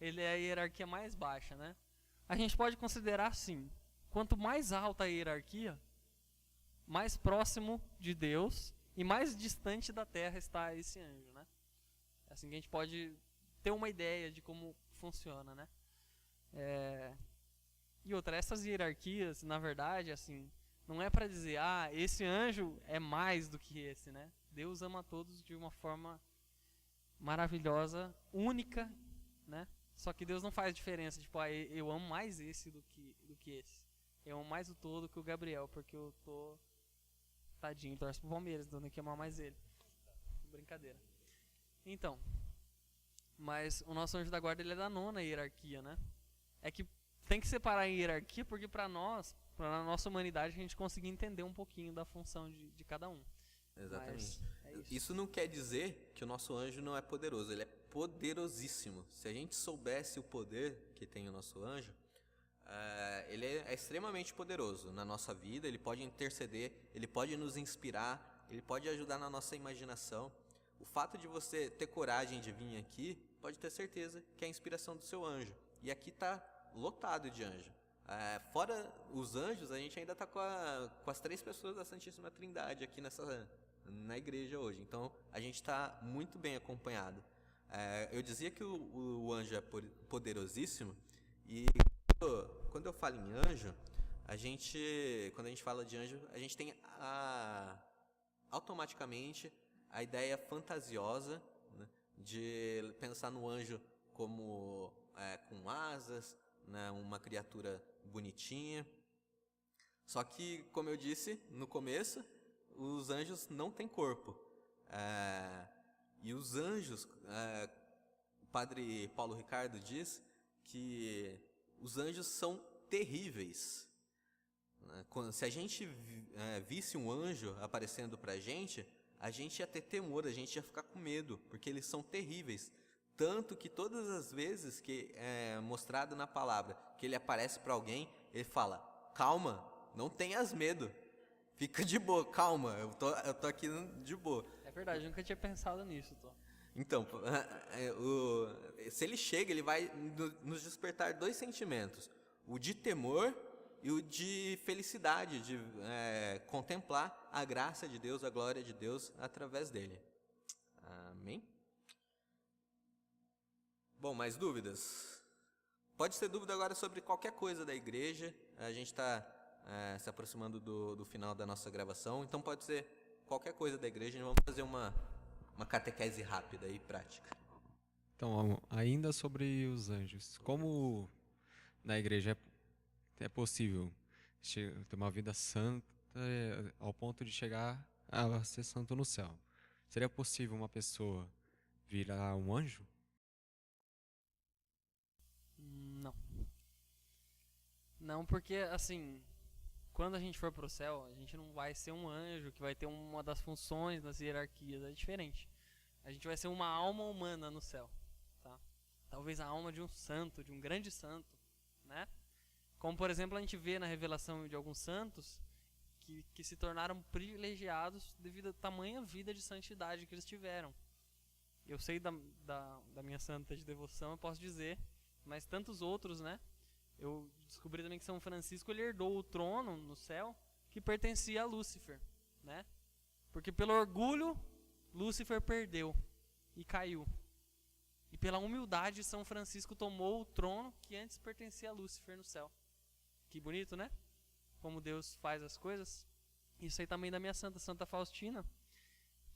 Ele é a hierarquia mais baixa, né? A gente pode considerar assim: quanto mais alta a hierarquia, mais próximo de Deus e mais distante da terra está esse anjo, né? É assim que a gente pode ter uma ideia de como funciona, né? E outra, essas hierarquias, na verdade, assim, não é para dizer, esse anjo é mais do que esse, né? Deus ama todos de uma forma maravilhosa, única, né? Só que Deus não faz diferença, tipo, eu amo mais esse do que esse. Eu amo mais o todo que o Gabriel, porque eu tô tadinho, torce pro Palmeiras, então tem que amar mais ele. Brincadeira. Então, mas o nosso anjo da guarda, ele é da 9ª hierarquia, né? É que tem que separar a hierarquia, porque para nós, para a nossa humanidade, a gente conseguir entender um pouquinho da função de cada um. Exatamente. Mas Isso não quer dizer que o nosso anjo não é poderoso, ele é poderosíssimo. Se a gente soubesse o poder que tem o nosso anjo, ele é extremamente poderoso na nossa vida, ele pode interceder, ele pode nos inspirar, ele pode ajudar na nossa imaginação. O fato de você ter coragem de vir aqui, pode ter certeza que é a inspiração do seu anjo. E aqui está lotado de anjo. Fora os anjos, a gente ainda está com as 3 pessoas da Santíssima Trindade aqui na igreja hoje. Então, a gente está muito bem acompanhado. Eu dizia que o anjo é poderosíssimo, e quando eu falo em anjo, quando a gente fala de anjo, a gente tem automaticamente a ideia fantasiosa, né, de pensar no anjo como com asas, né, uma criatura bonitinha. Só que, como eu disse no começo, os anjos não têm corpo. E os anjos, o padre Paulo Ricardo diz que os anjos são terríveis. Se a gente visse um anjo aparecendo pra gente, a gente ia ter temor, a gente ia ficar com medo, porque eles são terríveis. Tanto que todas as vezes que é mostrado na palavra que ele aparece para alguém, ele fala: calma, não tenhas medo, fica de boa, calma, eu tô aqui de boa. é verdade, eu nunca tinha pensado nisso, Tom. Então, se ele chega, ele vai nos despertar 2 sentimentos: o de temor e o de felicidade, de contemplar a graça de Deus, a glória de Deus através dele. Amém? Bom, mais dúvidas? Pode ser dúvida agora sobre qualquer coisa da igreja. A gente está se aproximando do final da nossa gravação, então pode ser qualquer coisa da igreja. Vamos fazer uma catequese rápida e prática. Então, ainda sobre os anjos. Como na igreja é possível ter uma vida santa ao ponto de chegar a ser santo no céu? Seria possível uma pessoa virar um anjo? Não. Não, porque assim, quando a gente for pro céu, a gente não vai ser um anjo que vai ter uma das funções das hierarquias, é diferente. A gente vai ser uma alma humana no céu, tá? Talvez a alma de um santo, de um grande santo, né? Como, por exemplo, a gente vê na revelação de alguns santos que se tornaram privilegiados devido à tamanha vida de santidade que eles tiveram. Eu sei da minha santa de devoção, eu posso dizer, mas tantos outros, né? Eu descobri também que São Francisco ele herdou o trono no céu que pertencia a Lúcifer. né? Porque pelo orgulho, Lúcifer perdeu e caiu. E pela humildade, São Francisco tomou o trono que antes pertencia a Lúcifer no céu. Que bonito, né? Como Deus faz as coisas. Isso aí também da minha Santa Faustina,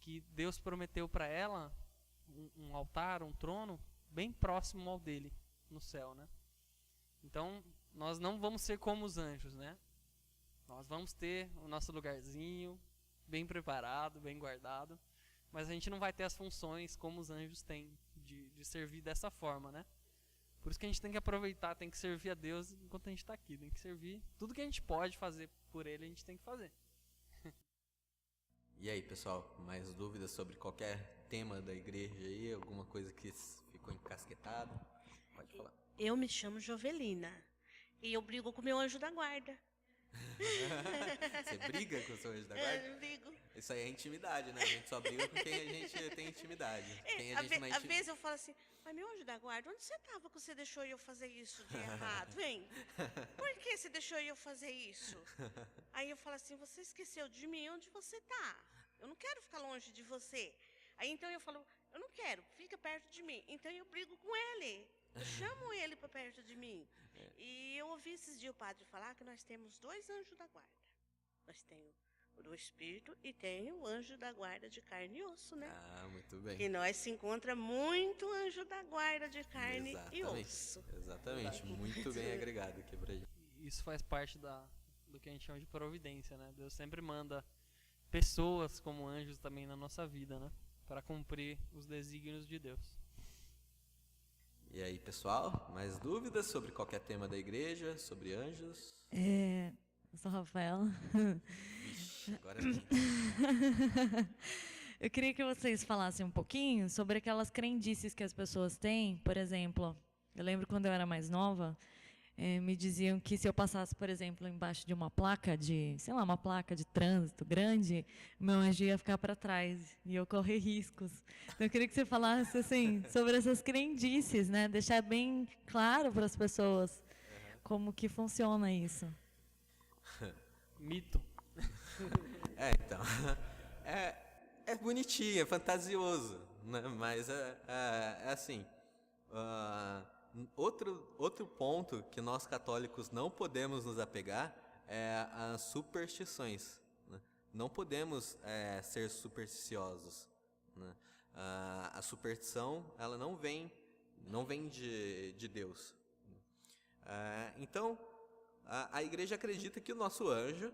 que Deus prometeu para ela um altar, um trono, bem próximo ao dele, no céu, né? Então, nós não vamos ser como os anjos, né? Nós vamos ter o nosso lugarzinho, bem preparado, bem guardado, mas a gente não vai ter as funções como os anjos têm, de servir dessa forma, né? Por isso que a gente tem que aproveitar, tem que servir a Deus enquanto a gente está aqui, tem que servir. Tudo que a gente pode fazer por Ele, a gente tem que fazer. E aí, pessoal, mais dúvidas sobre qualquer tema da igreja aí? Alguma coisa que ficou encasquetada? Pode falar. Eu me chamo Jovelina e eu brigo com o meu anjo da guarda. Você briga com o seu anjo da guarda? Eu brigo. Isso aí é intimidade, né? A gente só briga com quem a gente tem intimidade. Quem a gente não é Às vezes eu falo assim, mas meu anjo da guarda, onde você estava que você deixou eu fazer isso de errado, hein? Por que você deixou eu fazer isso? Aí eu falo assim, você esqueceu de mim, onde você está? Eu não quero ficar longe de você. Aí então eu falo, eu não quero, fica perto de mim. Então eu brigo com ele. Eu chamo ele para perto de mim. E eu ouvi esses dias o padre falar que nós temos 2 anjos da guarda. Nós temos o do espírito e tem o anjo da guarda de carne e osso, né? Ah, muito bem. E nós se encontra muito anjo da guarda de carne e Exatamente. osso. Exatamente, muito bem agregado aqui pra gente. Isso faz parte do que a gente chama de providência, né? Deus sempre manda pessoas como anjos também na nossa vida, né? Para cumprir os desígnios de Deus. E aí, pessoal, mais dúvidas sobre qualquer tema da igreja, sobre anjos? Eu sou a Rafaela. Vixe, agora sim. Eu queria que vocês falassem um pouquinho sobre aquelas crendices que as pessoas têm. Por exemplo, eu lembro quando eu era mais nova, me diziam que se eu passasse, por exemplo, embaixo de uma placa de, sei lá, uma placa de trânsito grande, meu anjo ia ficar para trás e eu correr riscos. Então eu queria que você falasse assim sobre essas crendices, né? Deixar bem claro para as pessoas como que funciona isso. Mito. Então, é bonitinho, é fantasioso, né? Mas é assim, outro ponto que nós católicos não podemos nos apegar é as superstições, né? Não podemos ser supersticiosos, né? A superstição, ela não vem de Deus. Então, a igreja acredita que o nosso anjo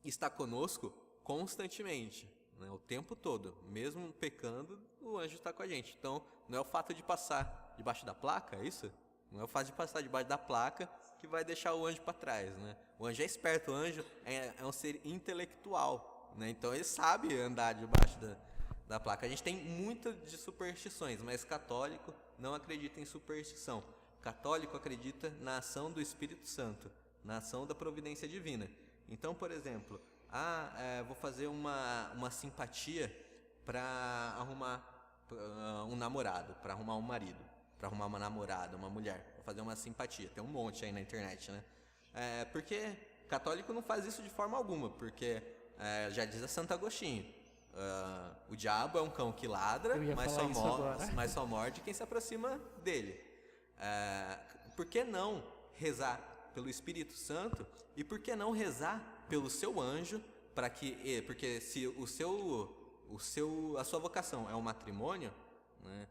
está conosco constantemente, né, o tempo todo. Mesmo pecando, o anjo está com a gente. Então, não é o fato de passar debaixo da placa, é isso? Não é o fato de passar debaixo da placa que vai deixar o anjo para trás, né? O anjo é esperto, o anjo é um ser intelectual, né? Então ele sabe andar debaixo da placa. A gente tem muitas de superstições, mas católico não acredita em superstição. Católico acredita na ação do Espírito Santo, na ação da providência divina. Então, por exemplo, vou fazer uma simpatia para arrumar um namorado, para arrumar um marido, para arrumar uma namorada, uma mulher. Vou fazer uma simpatia, tem um monte aí na internet, né? Porque católico não faz isso de forma alguma, porque já diz a Santo Agostinho, o diabo é um cão que ladra, mas só morde quem se aproxima dele. Por que não rezar pelo Espírito Santo e por que não rezar pelo seu anjo porque se a sua vocação é o matrimônio, né,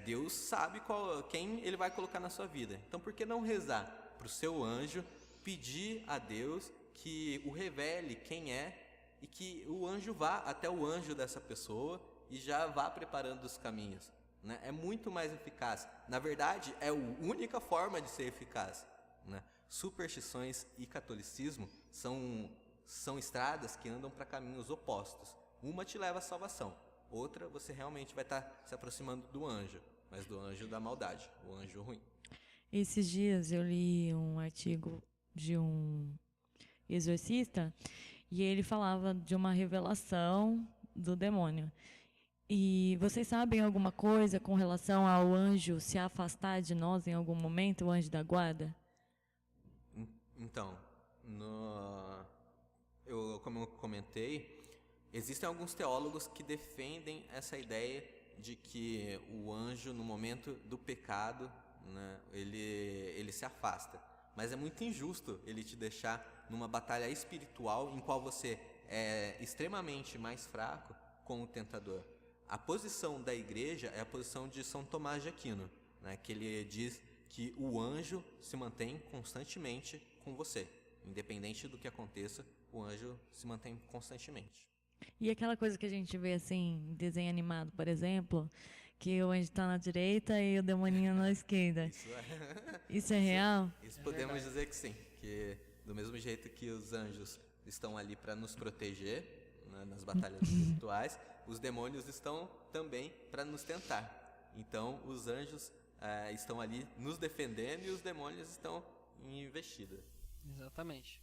Deus sabe quem ele vai colocar na sua vida. Então por que não rezar para o seu anjo, pedir a Deus que o revele quem é e que o anjo vá até o anjo dessa pessoa e já vá preparando os caminhos, né? É muito mais eficaz. Na verdade, é a única forma de ser eficaz, né? Superstições e catolicismo são estradas que andam para caminhos opostos. Uma te leva à salvação, outra você realmente vai estar se aproximando do anjo, mas do anjo da maldade, o anjo ruim. Esses dias eu li um artigo de um exorcista e ele falava de uma revelação do demônio. E vocês sabem alguma coisa com relação ao anjo se afastar de nós em algum momento, o anjo da guarda? Então, como eu comentei, existem alguns teólogos que defendem essa ideia de que o anjo, no momento do pecado, né, ele se afasta. Mas é muito injusto ele te deixar numa batalha espiritual em qual você é extremamente mais fraco com o tentador. A posição da igreja é a posição de São Tomás de Aquino, né, que ele diz que o anjo se mantém constantemente com você. Independente do que aconteça, o anjo se mantém constantemente. E aquela coisa que a gente vê assim, em desenho animado, por exemplo, que o anjo está na direita e o demoninho na esquerda. Isso é real? Isso podemos dizer que sim, que do mesmo jeito que os anjos estão ali para nos proteger, né, nas batalhas espirituais, os demônios estão também para nos tentar. Então, os anjos estão ali nos defendendo e os demônios estão em investida. Exatamente.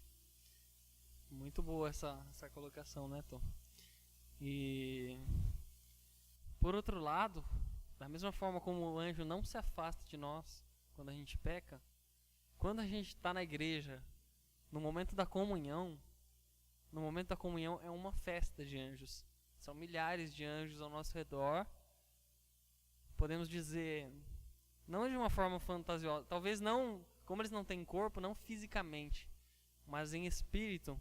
Muito boa essa colocação, né, Tom? E, por outro lado, da mesma forma como o anjo não se afasta de nós quando a gente peca, quando a gente está na igreja, no momento da comunhão é uma festa de anjos. São milhares de anjos ao nosso redor. Podemos dizer, não de uma forma fantasiosa, talvez não, como eles não têm corpo, não fisicamente, mas em espírito,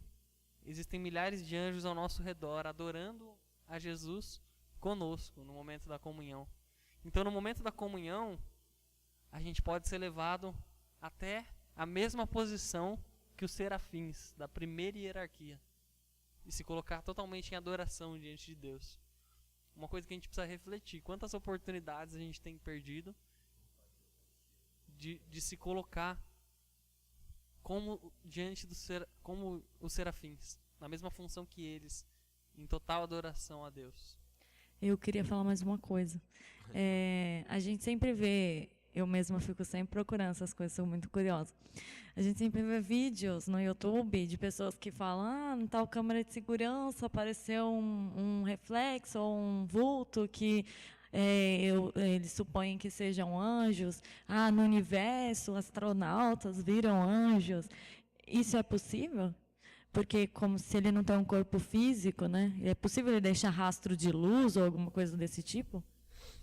existem milhares de anjos ao nosso redor, adorando a Jesus conosco no momento da comunhão. Então, no momento da comunhão, a gente pode ser levado até a mesma posição que os serafins da primeira hierarquia e se colocar totalmente em adoração diante de Deus. Uma coisa que a gente precisa refletir: quantas oportunidades a gente tem perdido de se colocar como diante como os serafins, na mesma função que eles, em total adoração a Deus. Eu queria falar mais uma coisa. A gente sempre vê, eu mesma fico sempre procurando essas coisas, sou muito curiosa. A gente sempre vê vídeos no YouTube de pessoas que falam, em tal câmera de segurança apareceu um reflexo ou um vulto que eles supõem que sejam anjos. No universo, astronautas viram anjos. Isso é possível? Porque como se ele não tem um corpo físico, né? É possível ele deixar rastro de luz ou alguma coisa desse tipo?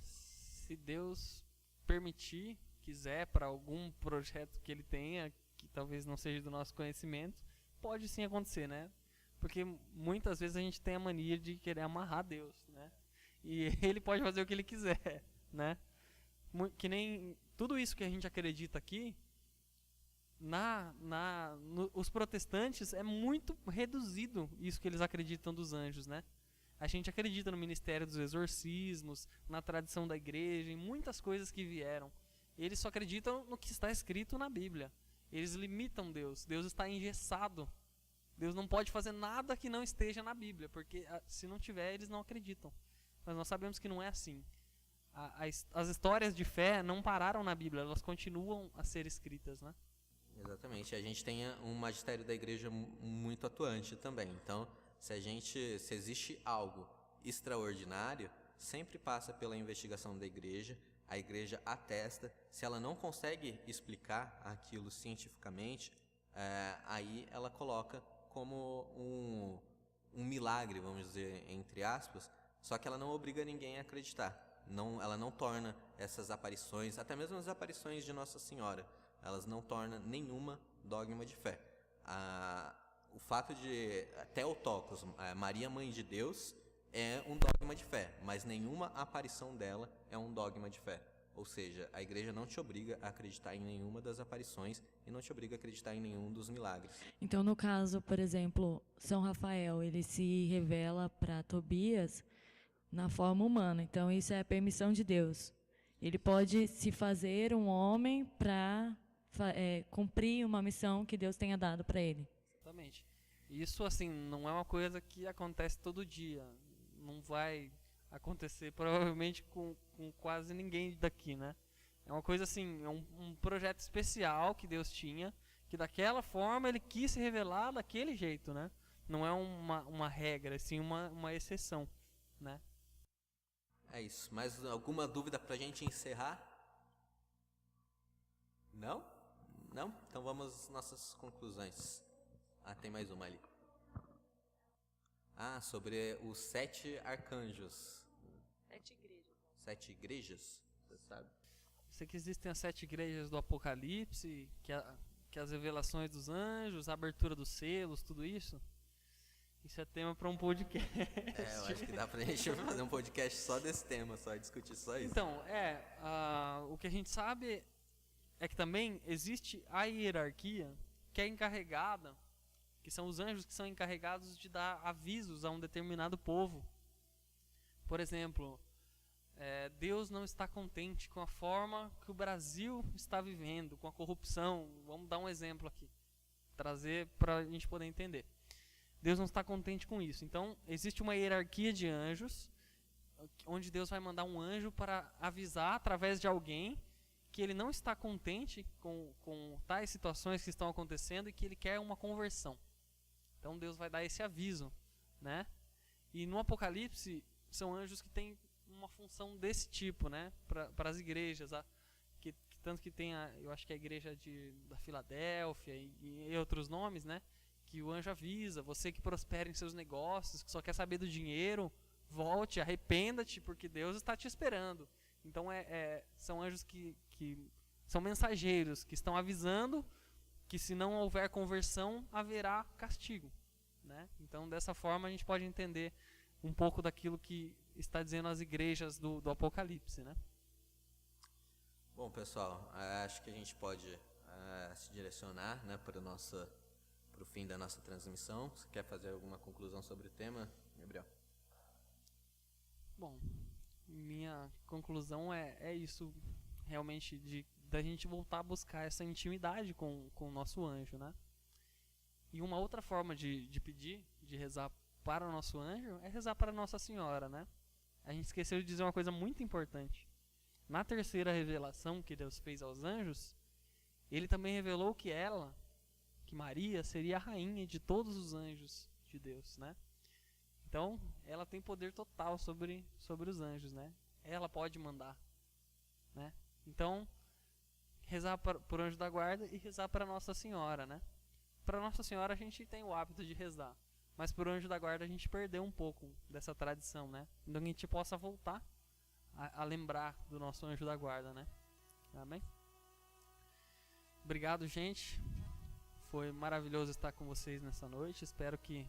Se Deus permitir, quiser, para algum projeto que ele tenha, que talvez não seja do nosso conhecimento, pode sim acontecer, né? Porque muitas vezes a gente tem a mania de querer amarrar Deus, né? E ele pode fazer o que ele quiser, né? Que nem tudo isso que a gente acredita aqui, os protestantes é muito reduzido isso que eles acreditam dos anjos, né? A gente acredita no ministério dos exorcismos, na tradição da igreja, em muitas coisas que vieram. Eles só acreditam no que está escrito na Bíblia. Eles limitam Deus. Deus está engessado. Deus não pode fazer nada que não esteja na Bíblia, porque se não tiver, eles não acreditam. Mas nós sabemos que não é assim. As histórias de fé não pararam na Bíblia, elas continuam a ser escritas, né? Exatamente. A gente tem um magistério da igreja muito atuante também. Então, se existe algo extraordinário, sempre passa pela investigação da igreja. A igreja atesta. Se ela não consegue explicar aquilo cientificamente, aí ela coloca como um milagre, vamos dizer, entre aspas, só que ela não obriga ninguém a acreditar. Ela não torna essas aparições, até mesmo as aparições de Nossa Senhora, elas não tornam nenhuma dogma de fé. O fato de Theotokos, Maria Mãe de Deus, é um dogma de fé, mas nenhuma aparição dela é um dogma de fé. Ou seja, a igreja não te obriga a acreditar em nenhuma das aparições e não te obriga a acreditar em nenhum dos milagres. Então, no caso, por exemplo, São Rafael, ele se revela para Tobias na forma humana. Então, isso é a permissão de Deus. Ele pode se fazer um homem para cumprir uma missão que Deus tenha dado para ele. Exatamente. Isso, assim, não é uma coisa que acontece todo dia. Não vai acontecer, provavelmente, com quase ninguém daqui, né? É uma coisa assim, é um projeto especial que Deus tinha, que daquela forma ele quis se revelar daquele jeito, né? Não é uma regra, sim uma exceção, né? É isso. Mais alguma dúvida pra gente encerrar? Não? Não? Então vamos às nossas conclusões. Tem mais uma ali. Sobre os 7 arcanjos. 7 igrejas. 7 igrejas, você sabe? Sei que existem as 7 igrejas do Apocalipse, que as revelações dos anjos, a abertura dos selos, tudo isso. Isso é tema para um podcast. Eu acho que dá pra gente fazer um podcast só desse tema, só discutir só isso. Então, o que a gente sabe é que também existe a hierarquia que é encarregada, que são os anjos que são encarregados de dar avisos a um determinado povo. Por exemplo, Deus não está contente com a forma que o Brasil está vivendo, com a corrupção. Vamos dar um exemplo aqui, trazer para a gente poder entender. Deus não está contente com isso. Então, existe uma hierarquia de anjos, onde Deus vai mandar um anjo para avisar, através de alguém, que ele não está contente com tais situações que estão acontecendo e que ele quer uma conversão. Então, Deus vai dar esse aviso, né? E no Apocalipse, são anjos que têm uma função desse tipo, né? Para as igrejas, tanto que tem, eu acho que a igreja da Filadélfia e outros nomes, né? Que o anjo avisa, você que prospera em seus negócios, que só quer saber do dinheiro, volte, arrependa-te, porque Deus está te esperando. Então, são anjos que são mensageiros, que estão avisando que se não houver conversão, haverá castigo, né? Então, dessa forma, a gente pode entender um pouco daquilo que está dizendo as igrejas do Apocalipse, né? Bom, pessoal, acho que a gente pode se direcionar, né, para o fim da nossa transmissão. Você quer fazer alguma conclusão sobre o tema, Gabriel? Bom, minha conclusão é isso, realmente, da gente voltar a buscar essa intimidade com o nosso anjo, né? E uma outra forma de pedir, de rezar para o nosso anjo, é rezar para Nossa Senhora, né? A gente esqueceu de dizer uma coisa muito importante. Na terceira revelação que Deus fez aos anjos, ele também revelou que Maria seria a rainha de todos os anjos de Deus, né? Então, ela tem poder total sobre os anjos, né? Ela pode mandar, né? Então, rezar por anjo da guarda e rezar para Nossa Senhora, né? Para Nossa Senhora a gente tem o hábito de rezar, mas por anjo da guarda a gente perdeu um pouco dessa tradição, né? Então, a gente possa voltar a lembrar do nosso anjo da guarda, né? Amém? Obrigado, gente. Foi maravilhoso estar com vocês nessa noite. Espero que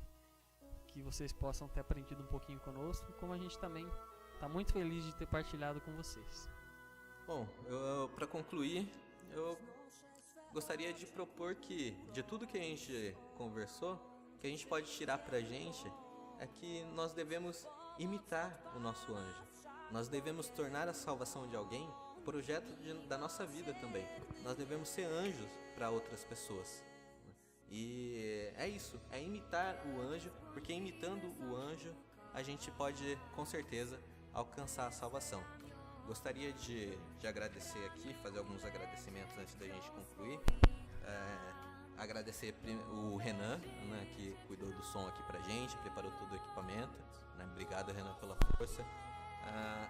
vocês possam ter aprendido um pouquinho conosco, como a gente também está muito feliz de ter partilhado com vocês. Bom, para concluir, eu gostaria de propor que, de tudo que a gente conversou, que a gente pode tirar pra gente é que nós devemos imitar o nosso anjo. Nós devemos tornar a salvação de alguém projeto da nossa vida também. Nós devemos ser anjos para outras pessoas. E é isso, é imitar o anjo, porque imitando o anjo a gente pode, com certeza, alcançar a salvação. Gostaria de agradecer aqui, fazer alguns agradecimentos antes da gente concluir. Agradecer o Renan, né, que cuidou do som aqui pra gente, preparou todo o equipamento, né? Obrigado, Renan, pela força.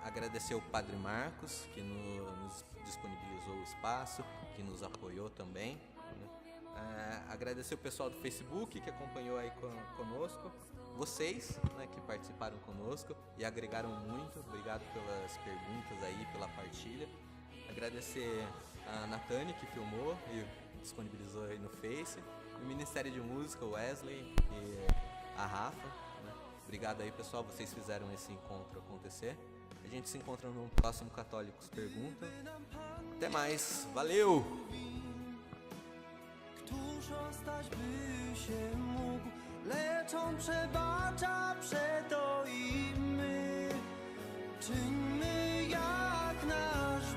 Agradecer o Padre Marcos, que nos disponibilizou o espaço, que nos apoiou também, né? Agradecer o pessoal do Facebook que acompanhou aí conosco, vocês, né, que participaram conosco e agregaram muito. Obrigado pelas perguntas aí, pela partilha. Agradecer a Natane, que filmou e disponibilizou aí no Face, o Ministério de Música, o Wesley e a Rafa, né? Obrigado aí, pessoal, vocês fizeram esse encontro acontecer. A gente se encontra no próximo Católicos Pergunta. Até mais, valeu! Czyńmy jak nasz